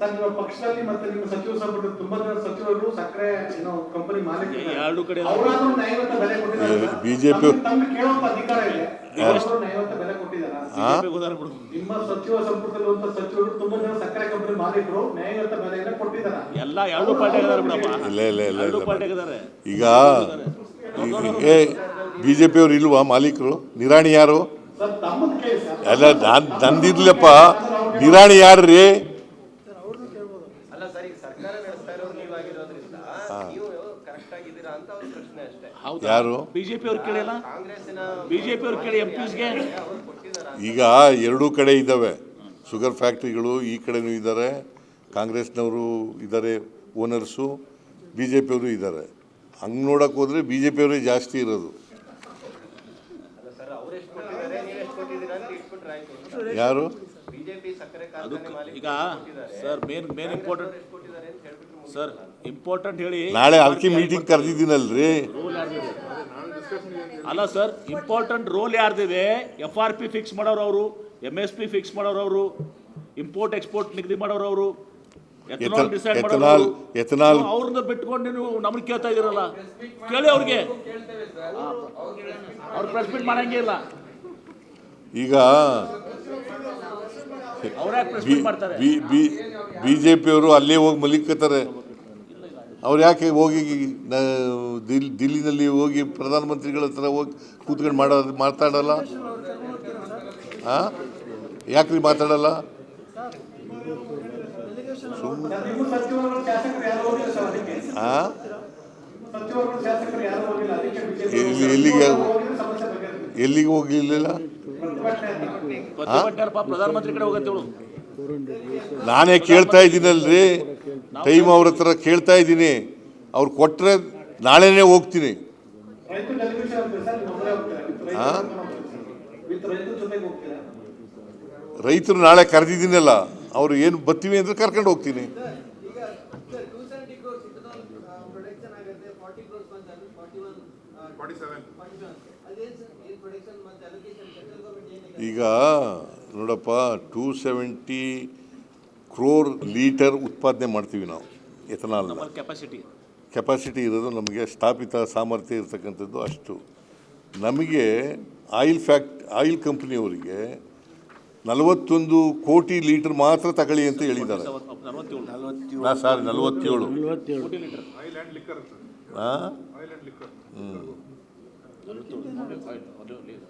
Sir ನಿಮ್ಮ ಪಕ್ಷದಲ್ಲಿ ಮತ್ತೆ ನಿಮ್ಮ ಸಚಿವ ಸಂಪುಟ ತುಂಬಾ ಜನ ಸಚಿವರು ಸಕ್ಕರೆ ಕಂಪನಿ ಮಾಲೀಕರು ಎರಡು ಕಡೆ ಅವರಾದ್ರೂ ನ್ಯಾಯಯುತ ಬೆಲೆ ಕೊಟ್ಟಿದ್ದಾರೆ. ಬಿಜೆಪಿ ತಮಗೆ ಕೇಳುವಂತ ಅಧಿಕಾರ ಇದೆ. ಅವರು ನ್ಯಾಯಯುತ ಬೆಲೆ ಕೊಟ್ಟಿದ್ದಾರೆ. ನಿಮ್ಮ ಸಚಿವ ಸಂಪುಟದಲ್ಲಿರುವಂತ ಸಚಿವರು ತುಂಬಾ ಜನ ಸಕ್ಕರೆ ಕಂಪನಿ ಮಾಲೀಕರು ನ್ಯಾಯಯುತ ಬೆಲೆಯನ್ನು ಕೊಟ್ಟಿದ್ದಾರೆ. ಎಲ್ಲ ಎರಡು ಪಾರ್ಟಿಯಾಗಿದ್ದಾರೆ ಬಿಡಪ್ಪ. ಇಲ್ಲ ಪಾರ್ಟಿಯಾಗಿದ್ದಾರೆ. ಈಗ ಬಿಜೆಪಿ ಅವರು ಇಲ್ವಾ ಮಾಲೀಕರು? ನಿರಾಣಿ ಯಾರು? ಸರ್ ತಮ್ಮದು ಕೇಳಿ ಸರ್. ಅಲ್ಲ ನಂದಿರ್ಲಪ್ಪ, ನಿರಾಣಿ ಯಾರ್ರೀ? ಯಾರು? ಬಿಜೆಪಿ ಅವ್ರು ಕೇಳಿಲ್ಲ. ಬಿಜೆಪಿ ಅವ್ರು ಕೇಳಿ ಎಂಪಿಸ್ಗೆ. ಈಗ ಎರಡೂ ಕಡೆ ಇದ್ದಾವೆ ಶುಗರ್ ಫ್ಯಾಕ್ಟ್ರಿಗಳು. ಈ ಕಡೆನೂ ಇದ್ದಾರೆ, ಕಾಂಗ್ರೆಸ್ನವರು ಇದ್ದಾರೆ ಓನರ್ಸು, ಬಿ ಜೆ ಪಿಯವರು ಇದ್ದಾರೆ. ಹಂಗೆ ನೋಡಕ್ಕೆ ಹೋದರೆ ಬಿ ಜೆ ಪಿಯವರೇ ಜಾಸ್ತಿ ಇರೋದು. ಯಾರು? ಈಗ sir main important sir important ಹೇಳಿ. ನಾಳೆ ಅದಕ್ಕೆ ಮೀಟಿಂಗ್ ಕರೆದಿದ್ದೀನಲ್ರಿ. ಅಲ್ಲ ಸರ್, ಇಂಪಾರ್ಟೆಂಟ್ ರೋಲ್ ಯಾರ್ದಿದೆ? FRP ಫಿಕ್ಸ್ ಮಾಡೋರು ಅವರು, MSP ಫಿಕ್ಸ್ ಮಾಡೋರು ಅವರು, ಇಂಪೋರ್ಟ್ ಎಕ್ಸ್ಪೋರ್ಟ್ ನಿಗದಿ ಮಾಡೋರು ಅವರು, ಎಥನಾಲ್ ಅವ್ರನ್ನ ಬಿಟ್ಕೊಂಡು ನೀವು ನಮ್ಗೆ ಕೇಳ್ತಾ ಇದೀರಲ್ಲ, ಕೇಳಿ ಅವ್ರಿಗೆ. ಅವ್ರು ಪ್ರೆಸ್ ಮೀಟ್ ಮಾಡಂಗೇ ಇಲ್ಲ. ಈಗ ಬಿಜೆಪಿಯವರು ಅಲ್ಲೇ ಹೋಗಿ ಮಲಿಕತ್ತಾರೆ. ಅವ್ರು ಯಾಕೆ ಹೋಗಿ ದಿಲ್ಲಿನಲ್ಲಿ ಹೋಗಿ ಪ್ರಧಾನಮಂತ್ರಿಗಳ ಹತ್ರ ಹೋಗಿ ಕೂತ್ಕೊಂಡು ಮಾತಾಡಲ್ಲ? ಯಾಕ್ರಿ ಮಾತಾಡಲ್ಲ? ಎಲ್ಲಿಗೆ ಹೋಗ್ಲಿಲ್ಲ? ಪ್ರಧಾನಮಂತ್ರಿ ಕಡೆ ಹೋಗತ್ತೆ. ನಾನೇ ಕೇಳ್ತಾ ಇದ್ದೀನಲ್ರಿ, ಟೈಮ್ ಅವ್ರ ಹತ್ರ ಕೇಳ್ತಾ ಇದ್ದೀನಿ. ಅವ್ರು ಕೊಟ್ಟರೆ ನಾಳೆನೇ ಹೋಗ್ತೀನಿ. ರೈತರು ನಾಳೆ ಕರೆದಿದ್ದೀನಲ್ಲ, ಅವ್ರು ಏನು ಬರ್ತೀವಿ ಅಂದ್ರೆ ಕರ್ಕೊಂಡು ಹೋಗ್ತೀನಿ. ಈಗ ನೋಡಪ್ಪ, 270 crore ಲೀಟರ್ ಉತ್ಪಾದನೆ ಮಾಡ್ತೀವಿ ನಾವು ಎಥನಾಲ್ನ. ಕೆಪಾಸಿಟಿ ಇರೋದು ನಮಗೆ, ಸ್ಥಾಪಿತ ಸಾಮರ್ಥ್ಯ ಇರತಕ್ಕಂಥದ್ದು ಅಷ್ಟು. ನಮಗೆ ಆಯಿಲ್ ಕಂಪ್ನಿಯವರಿಗೆ 41 ಕೋಟಿ ಲೀಟರ್ ಮಾತ್ರ ತಗೊಳ್ಳಿ ಅಂತ ಹೇಳಿದ್ದಾರೆ.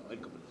47.